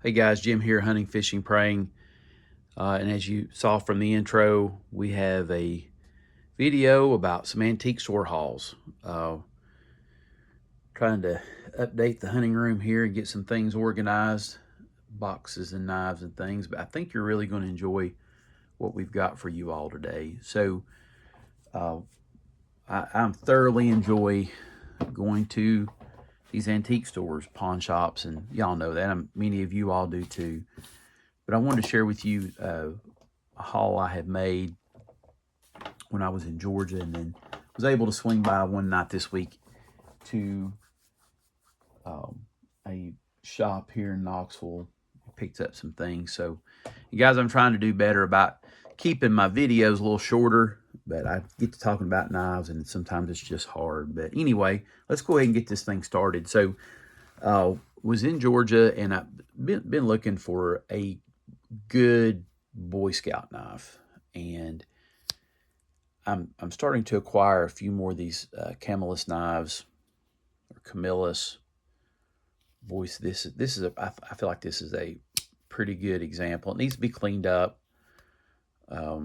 Hey guys, Jim here, hunting, fishing, praying. And as you saw from the intro, we have a video about some antique store hauls. Trying to update the hunting room here and get some things organized, boxes and knives and things. But I think you're really going to enjoy what we've got for you all today. So I thoroughly enjoy going to these antique stores, pawn shops, and y'all know that. Many of you all do too. But I wanted to share with you a haul I had made when I was in Georgia, and then was able to swing by one night this week to a shop here in Knoxville. Picked up some things. So, you guys, I'm trying to do better about keeping my videos a little shorter, but I get to talking about knives, and sometimes it's just hard. But anyway, let's go ahead and get this thing started. So, was in Georgia, and I've been looking for a good Boy Scout knife, and I'm starting to acquire a few more of these Camillus knives, or Camillus. Voice. This is I feel like this is a pretty good example. It needs to be cleaned up. I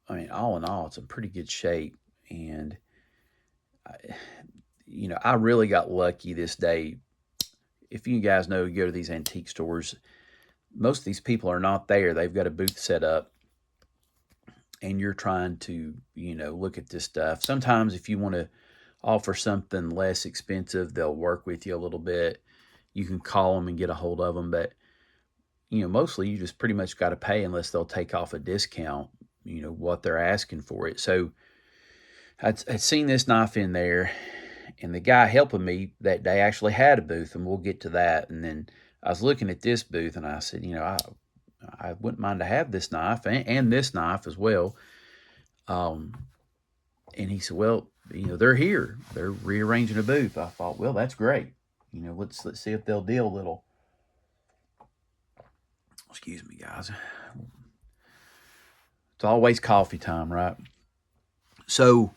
mean, all in all, it's in pretty good shape, and I really got lucky this day. If you guys know, you go to these antique stores, most of these people are not there. They've got a booth set up, and you're trying to, look at this stuff. Sometimes if you want to offer something less expensive, they'll work with you a little bit. You can call them and get a hold of them, but mostly you just pretty much got to pay unless they'll take off a discount, what they're asking for it. So I'd seen this knife in there, and the guy helping me that day actually had a booth, and we'll get to that. And then I was looking at this booth, and I said, I wouldn't mind to have this knife and this knife as well. And he said, well, they're here. They're rearranging a booth. I thought, well, that's great. Let's see if they'll deal a little. Excuse me, guys. It's always coffee time, right? So,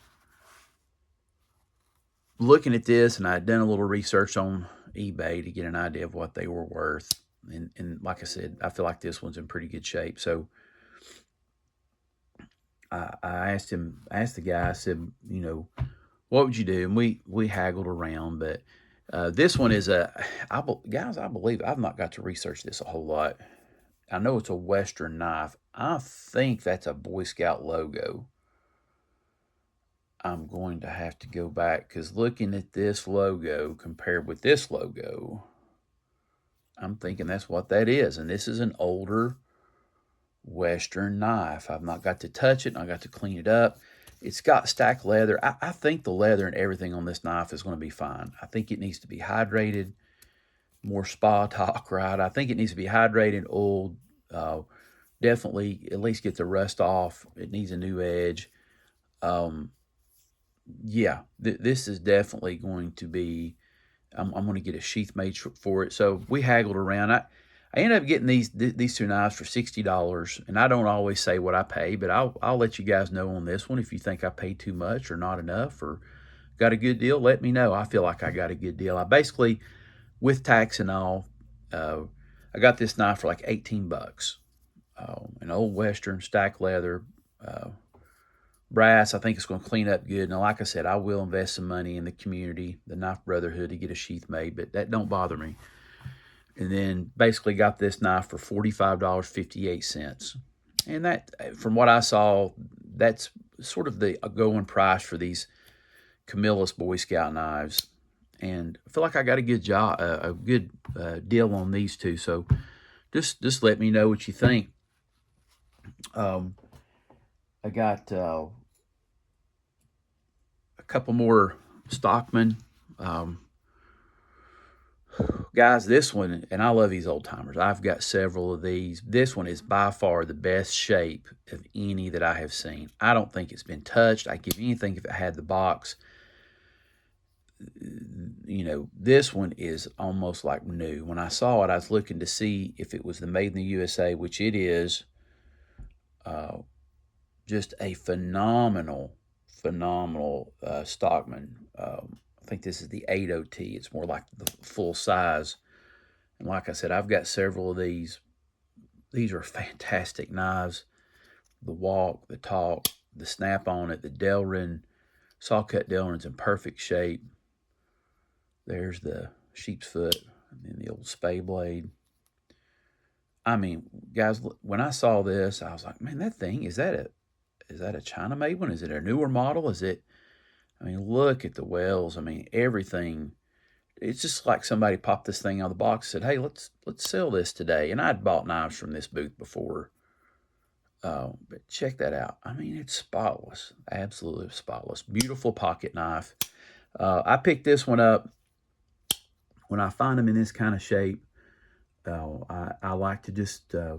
looking at this, and I had done a little research on eBay to get an idea of what they were worth. And like I said, I feel like this one's in pretty good shape. So, I asked the guy, I said, what would you do? And we haggled around, but this one is guys, I believe I've not got to research this a whole lot. I know it's a Western knife. I think that's a Boy Scout logo. I'm going to have to go back, because looking at this logo compared with this logo, I'm thinking that's what that is. And this is an older Western knife. I've not got to touch it, and I got to clean it up. It's got stacked leather. I think the leather and everything on this knife is going to be fine. I think it needs to be hydrated, more spa talk, right? I think it needs to be hydrated, oiled, definitely at least get the rust off. It needs a new edge. Yeah, this is definitely going to be, I'm going to get a sheath made for it. So we haggled around. I ended up getting these two knives for $60, and I don't always say what I pay, but I'll let you guys know on this one if you think I paid too much or not enough or got a good deal. Let me know. I feel like I got a good deal. I basically, with tax and all, I got this knife for like 18 bucks. An old Western stacked leather, brass. I think it's going to clean up good. Now, like I said, I will invest some money in the community, the Knife Brotherhood, to get a sheath made, but that don't bother me. And then basically got this knife for $45.58. And that, from what I saw, that's sort of the going price for these Camillus Boy Scout knives. And I feel like I got a good deal on these two. So just let me know what you think. I got a couple more Stockman. Guys, this one, and I love these old timers. I've got several of these. This one is by far the best shape of any that I have seen. I don't think it's been touched. I'd give anything if it had the box. This one is almost like new. When I saw it, I was looking to see if it was the Made in the USA, which it is. Just a phenomenal Stockman. I think this is the 80T. It's more like the full size And like I said, I've got several of these. These are fantastic knives. The walk, the talk, the snap on it, the Delrin, saw cut Delrin's in perfect shape. There's the sheep's foot and then the old spay blade. I mean, guys, when I saw this, I was like, man, that thing, is that a China made one? Is it a newer model? Is it, I mean, look at the wells. I mean, everything. It's just like somebody popped this thing out of the box and said, hey, let's sell this today. And I'd bought knives from this booth before. But check that out. I mean, it's spotless, absolutely spotless. Beautiful pocket knife. I picked this one up when I find them in this kind of shape. I like to just I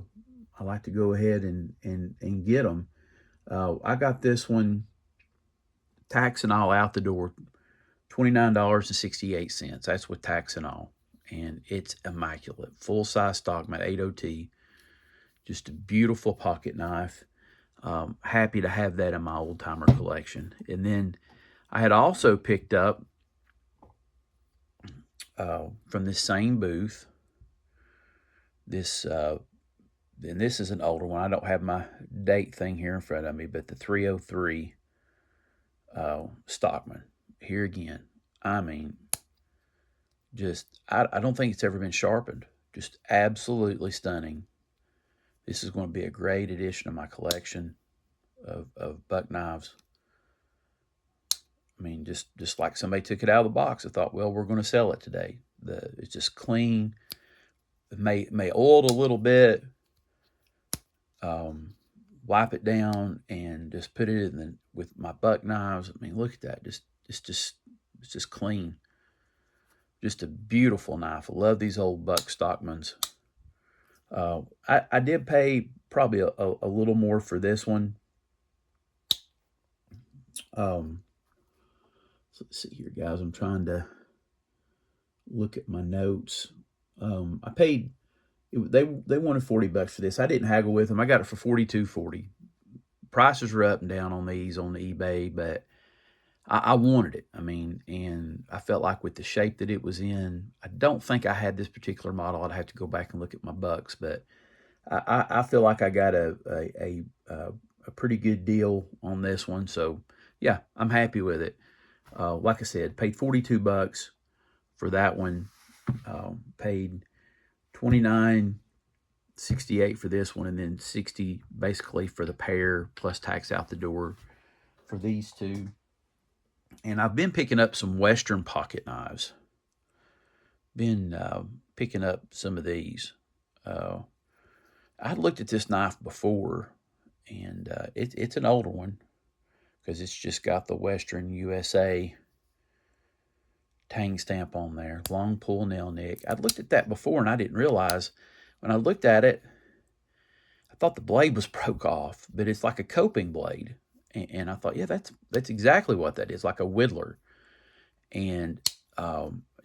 like to go ahead and get them. I got this one, tax and all, out the door, $29.68. That's with tax and all, and it's immaculate, full size Stockman 80T. Just a beautiful pocket knife. Happy to have that in my old timer collection. And then I had also picked up from this same booth this, and this is an older one. I don't have my date thing here in front of me, but the 303 Stockman. Here again, I mean, just I don't think it's ever been sharpened. Just absolutely stunning. This is going to be a great addition to my collection of buck knives. I mean, just like somebody took it out of the box. I thought, well, we're going to sell it today. It's just clean. It may oiled a little bit. Wipe it down and just put it in with my buck knives. I mean, look at that. It's just clean. Just a beautiful knife. I love these old buck Stockmans. I did pay probably a little more for this one. So let's see here, guys. I'm trying to look at my notes. I paid. They wanted $40 for this. I didn't haggle with them. I got it for $42.40. Prices are up and down on these on the eBay, but I wanted it. I mean, and I felt like with the shape that it was in, I don't think I had this particular model. I'd have to go back and look at my bucks, but I feel like I got a pretty good deal on this one. So yeah, I'm happy with it. Like I said, paid $42 for that one. Paid $29.68 for this one, and then $60 basically for the pair plus tax out the door for these two. And I've been picking up some Western pocket knives. Been picking up some of these. I'd looked at this knife before, and it's an older one because it's just got the Western USA tang stamp on there, long pull nail nick. I'd looked at that before, and I didn't realize when I looked at it, I thought the blade was broke off, but it's like a coping blade. And I thought, yeah, that's exactly what that is, like a whittler. And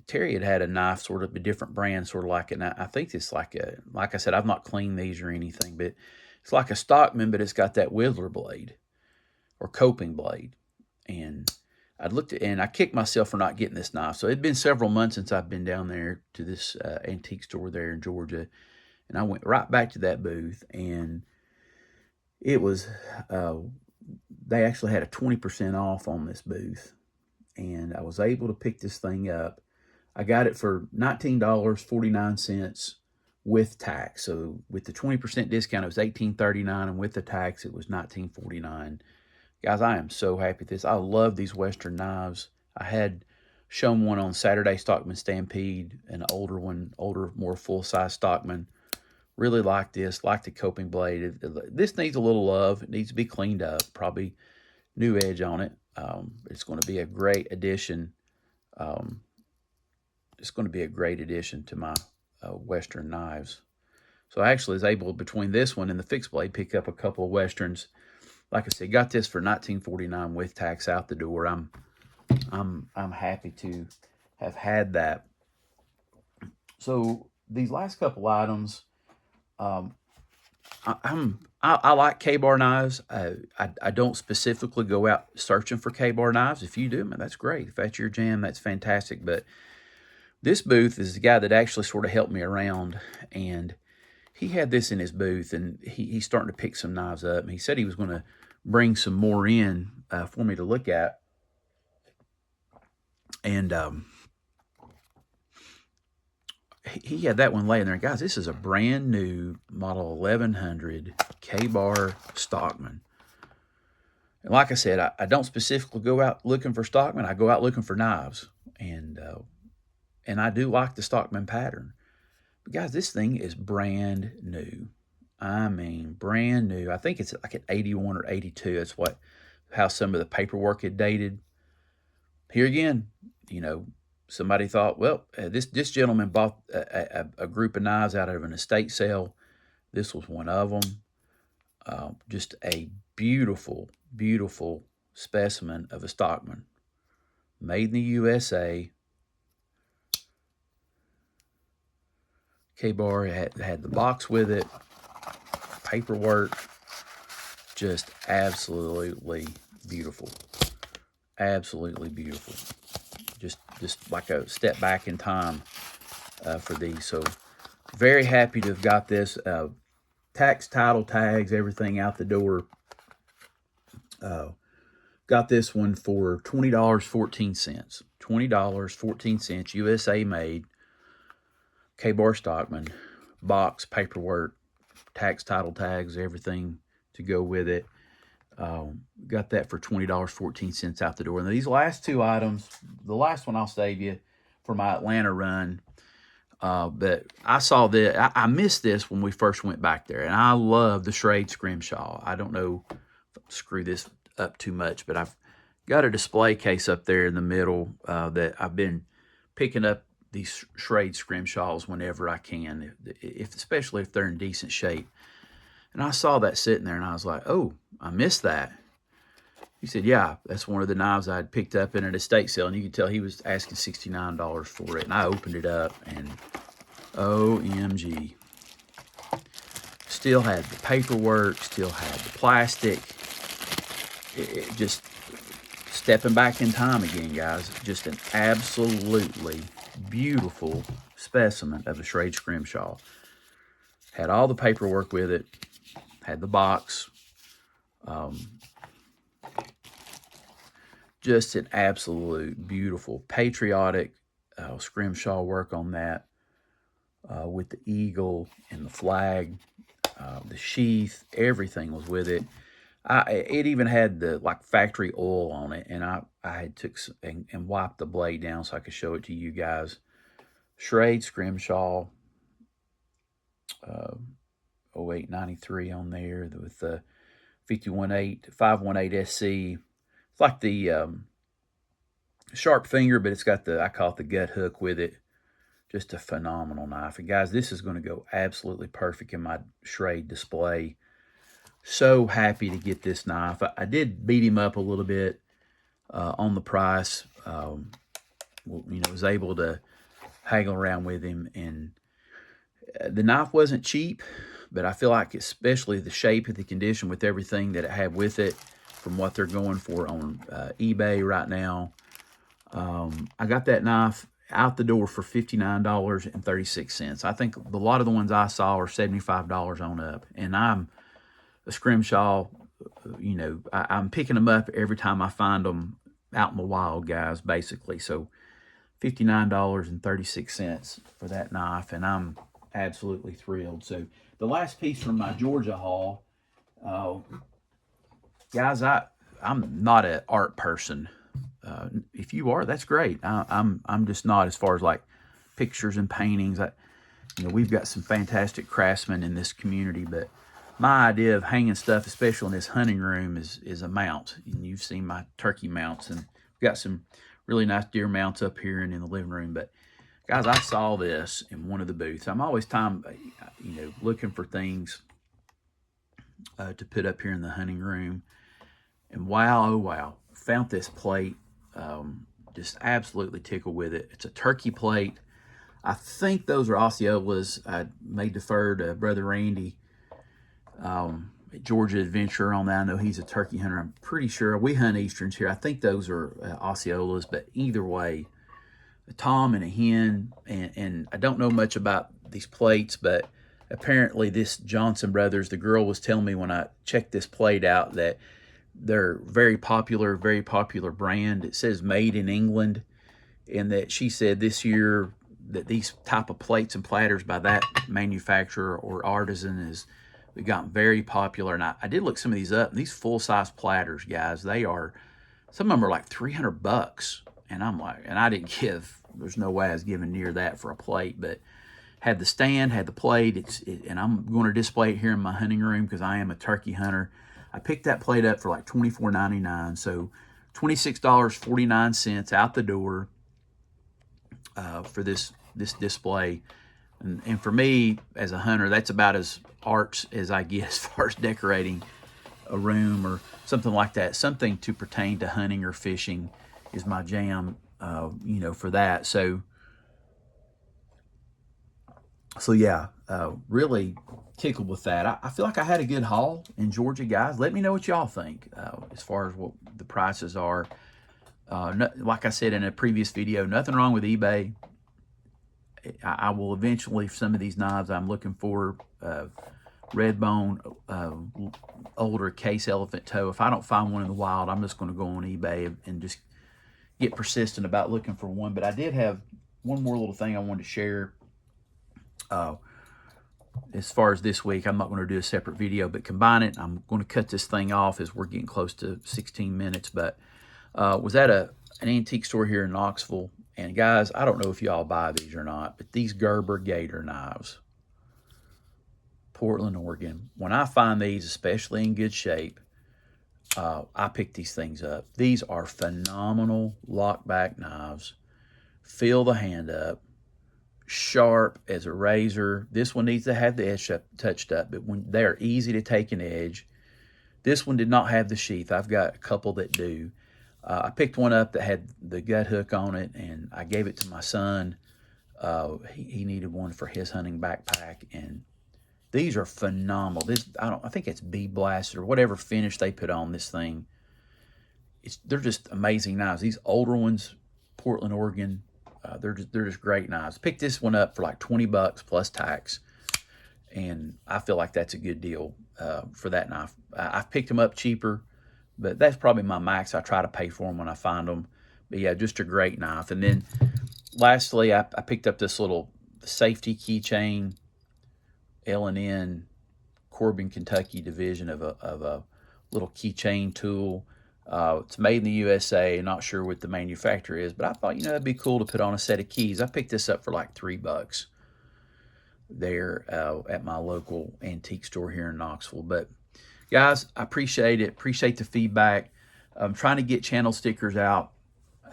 Terry had a knife, sort of a different brand, sort of like it. And I think it's like I said, I've not cleaned these or anything, but it's like a Stockman, but it's got that whittler blade or coping blade. And I looked at, and I kicked myself for not getting this knife. So it'd been several months since I've been down there to this antique store there in Georgia. And I went right back to that booth, and it was, they actually had a 20% off on this booth. And I was able to pick this thing up. I got it for $19.49 with tax. So with the 20% discount, it was $18.39, and with the tax, it was $19.49. Guys, I am so happy with this. I love these Western knives. I had shown one on Saturday Stockman Stampede, an older one, more full-size Stockman. Really like this, like the coping blade. This needs a little love. It needs to be cleaned up, probably new edge on it. It's going to be a great addition. It's going to be a great addition to my Western knives. So I actually was able, between this one and the fixed blade, pick up a couple of Westerns. Like I said, got this for $19.49 with tax out the door. I'm happy to have had that. So these last couple items, I like K-bar knives. I don't specifically go out searching for K-bar knives. If you do, man, that's great. If that's your jam, that's fantastic. But This booth is the guy that actually sort of helped me around, and he had this in his booth, and he's starting to pick some knives up. And he said he was going to bring some more in for me to look at. And he had that one laying there. Guys, this is a brand new model 1100 K-Bar Stockman. And like I said, I don't specifically go out looking for Stockman. I go out looking for knives. And I do like the Stockman pattern. But guys, this thing is brand new. I mean, brand new. I think it's like an 81 or 82. That's how some of the paperwork had dated. Here again, somebody thought, well, this gentleman bought a group of knives out of an estate sale. This was one of them. Just a beautiful, beautiful specimen of a Stockman. Made in the USA. K-Bar had the box with it. Paperwork. Just absolutely beautiful. Absolutely beautiful. Just like a step back in time for these. So very happy to have got this. Tax, title, tags, everything out the door. Got this one for $20.14. $20.14, USA made. K-Bar Stockman. Box, paperwork, tax, title, tags, everything to go with it. Got that for $20.14 out the door. And these last two items, the last one I'll save you for my Atlanta run. But I saw that. I missed this when we first went back there. And I love the Schrade Scrimshaw. I don't know if I screw this up too much, but I've got a display case up there in the middle that I've been picking up these Schrade Scrimshaws whenever I can, especially if they're in decent shape. And I saw that sitting there, and I was like, oh, I missed that. He said, yeah, that's one of the knives I had picked up in an estate sale. And you could tell he was asking $69 for it. And I opened it up, and OMG. Still had the paperwork, still had the plastic. It just stepping back in time again, guys. Just an absolutely beautiful specimen of a Schrade Scrimshaw. Had all the paperwork with it. Had the box. Just an absolute beautiful, patriotic scrimshaw work on that with the eagle and the flag, the sheath, everything was with it. It even had the factory oil on it, and I had took and wiped the blade down so I could show it to you guys. Schrade Scrimshaw, 0893 on there with the 518 SC. It's like the sharp finger, but it's got I call it the gut hook with it. Just a phenomenal knife. And guys, this is going to go absolutely perfect in my Schrade display. So happy to get this knife. I did beat him up a little bit on the price. Was able to haggle around with him, and the knife wasn't cheap, but I feel like especially the shape and the condition with everything that it had with it, from what they're going for on eBay right now. I got that knife out the door for $59.36. I think a lot of the ones I saw are $75 on up, and I'm a scrimshaw. I'm picking them up every time I find them out in the wild, guys, basically. So $59.36 for that knife, and I'm absolutely thrilled. So the last piece from my Georgia haul, guys, I'm not an art person. If you are, that's great. I'm just not, as far as like pictures and paintings. We've got some fantastic craftsmen in this community, but my idea of hanging stuff, especially in this hunting room, is a mount. And you've seen my turkey mounts, and we've got some really nice deer mounts up here and in the living room. But guys, I saw this in one of the booths. I'm always looking for things to put up here in the hunting room. And wow, oh wow, found this plate. Just absolutely tickled with it. It's a turkey plate. I think those are Osceolas. I may defer to Brother Randy at Georgia Adventure on that. I know he's a turkey hunter. I'm pretty sure we hunt Easterns here. I think those are Osceolas, but either way, a tom and a hen, and I don't know much about these plates, but apparently this Johnson Brothers, the girl was telling me when I checked this plate out that they're very popular brand. It says made in England, and that she said this year that these type of plates and platters by that manufacturer or artisan is gotten very popular. And I did look some of these up. These full-size platters, guys, they are, some of them are like $300. And I'm like, and I didn't give, there's no way I was giving near that for a plate, but had the stand, had the plate, and I'm going to display it here in my hunting room because I am a turkey hunter. I picked that plate up for like $24.99, so $26.49 out the door for this display. And for me, as a hunter, that's about as arts as I get as far as decorating a room or something like that. Something to pertain to hunting or fishing is my jam, for that. So yeah, really tickled with that. I feel like I had a good haul in Georgia, guys. Let me know what y'all think as far as what the prices are. Like I said in a previous video, nothing wrong with eBay. I will eventually, for some of these knives I'm looking for, red bone, older case elephant toe. If I don't find one in the wild, I'm just going to go on eBay and just get persistent about looking for one. But I did have one more little thing I wanted to share. As far as this week, I'm not going to do a separate video, but combine it. I'm going to cut this thing off as we're getting close to 16 minutes. But was at an antique store here in Knoxville. And guys, I don't know if y'all buy these or not, but these Gerber Gator knives, Portland, Oregon. When I find these, especially in good shape, I pick these things up. These are phenomenal lockback knives. Fill the hand up. Sharp as a razor. This one needs to have the edge touched up, but when they're easy to take an edge. This one did not have the sheath. I've got a couple that do. I picked one up that had the gut hook on it, and I gave it to my son. He needed one for his hunting backpack, and these are phenomenal. I think it's Bee Blast or whatever finish they put on this thing. They're just amazing knives. These older ones, Portland, Oregon, they're just great knives. Picked this one up for like $20 plus tax, and I feel like that's a good deal for that knife. I've picked them up cheaper, but that's probably my max. I try to pay for them when I find them. But yeah, just a great knife. And then lastly, I picked up this little safety keychain, L&N Corbin, Kentucky division of a little keychain tool. It's made in the USA. Not sure what the manufacturer is, but I thought, it'd be cool to put on a set of keys. I picked this up for like $3 there at my local antique store here in Knoxville. But guys, I appreciate it. Appreciate the feedback. I'm trying to get channel stickers out.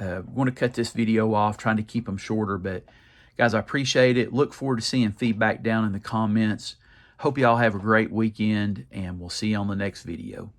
I'm going to cut this video off, trying to keep them shorter. But guys, I appreciate it. Look forward to seeing feedback down in the comments. Hope y'all have a great weekend, and we'll see you on the next video.